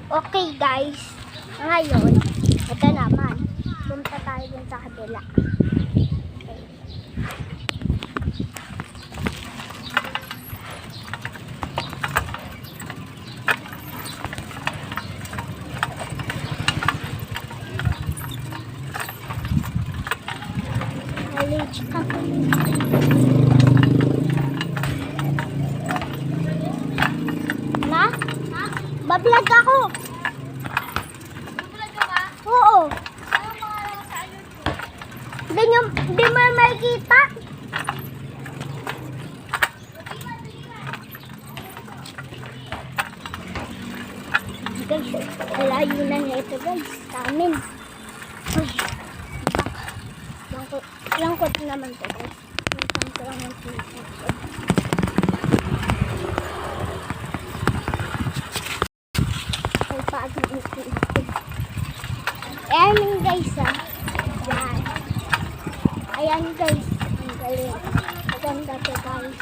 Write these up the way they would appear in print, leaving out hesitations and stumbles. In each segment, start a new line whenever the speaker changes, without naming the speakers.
Okay guys, ngayon, ito naman. Punta tayo dun sa kabila. Okay. College ka. Na? Bablog ako.
Bablog ka ba?
Oo.
Ano ang pangalan mo sa YouTube?
Hindi mo makikita. Guys, layo na nito guys. Sa amin. Uy. Langkot naman to guys. Langkot lang ng sisip. Ay, paagin ito. Ayan guys ah. Yan. Ayan guys. Ang galing. Maganda to guys.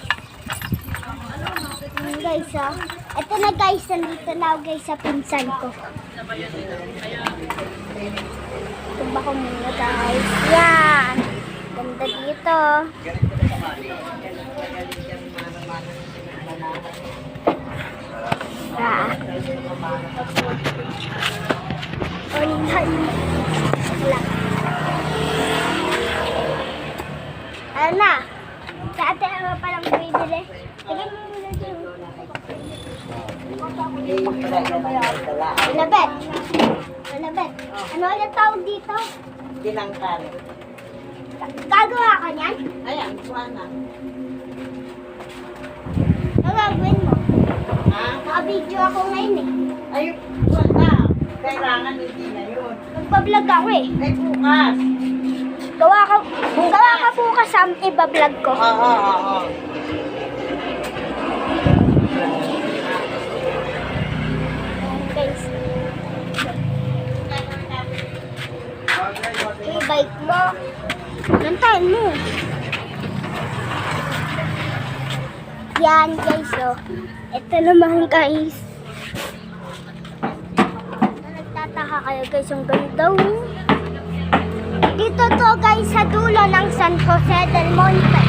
Ayan guys ah. Ito na guys. Nandito na ako guys sa pinsan ko. Tuba ko muna guys. Yan. Ganda dito. Ah. Wala. Ano na? Sa ate ano palang bibili? Tingnan mo muna dyan. Malabet. Malabet. Ano ulit tawag dito?
Binangkan.
Gagawa ka niyan?
Ayan, kuha na.
Ano gagawin mo?
Ha?
Naka-video ako ngayon eh.
Ay, kuha na. Kailangan hindi na yun.
Magpa-vlog ako eh.
Ay, bukas.
Gawa ka bukas sa iba-vlog ko.
Oo.
Guys. I-bike mo. Nantayin mo. Yan guys oh. Ito naman guys. Nagtataka kayo guys yung ganda oh. Dito to guys sa dulo ng San Jose del Monte.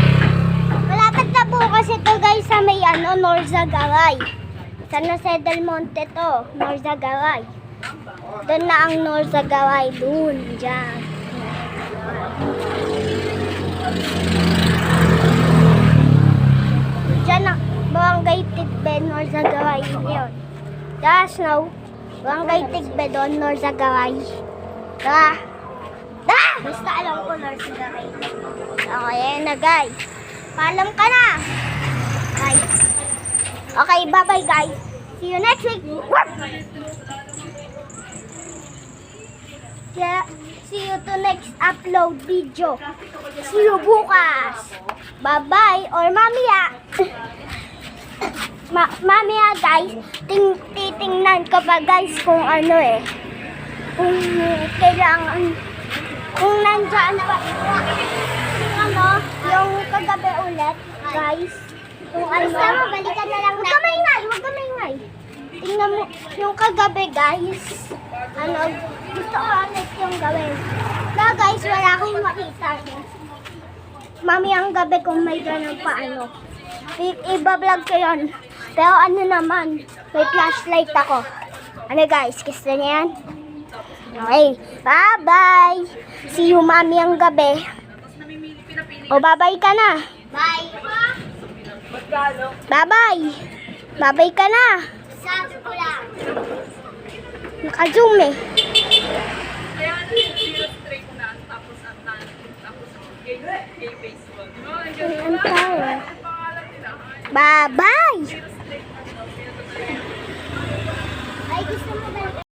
Malapit na bukas ito guys sa may Norzagaray. San Jose del Monte to, Norzagaray. Doon na ang Norzagaray, doon, dyan. Dyan ang Barangay Tigbe, Norzagaray yun. That's no, Barangay Tigbe doon, Norzagaray. Basta alam ko Norzagaray. Okay, ayan na guys. Paalam ka na. Guys. Okay, bye-bye guys. See you next week. Yeah, see you to next upload video. See you bukas. Bye-bye or mamaya. Mamaya guys, titingnan ko pa guys kung ano eh. Kung kailangan, kung nandiyan na ba, yung ano, yung kagabi ulit guys. Kung ano, balikan na lang natin. Huwag ka maingay. Tingnan mo, yung kagabi guys, ano, gusto ko ulit yung gawin. Na guys, wala akong makita. Mamayang gabi kung may ganun pa ano. Iba-vlog ko yun. Pero ano naman, may flashlight ako. Ano guys, gusto niyo yan? Okay, bye-bye. See you mamayang gabi. O, bye-bye ka na. Bye. Bye-bye. Bye-bye ka na. Sabi ko lang. Naka-zoom eh.
Kaya zero straight na, tapos gay baseball. No,
Ayan tayo.
ang pangalan nila.
Bye-bye.
Zero straight na daw.
Ay, gusto mo ba?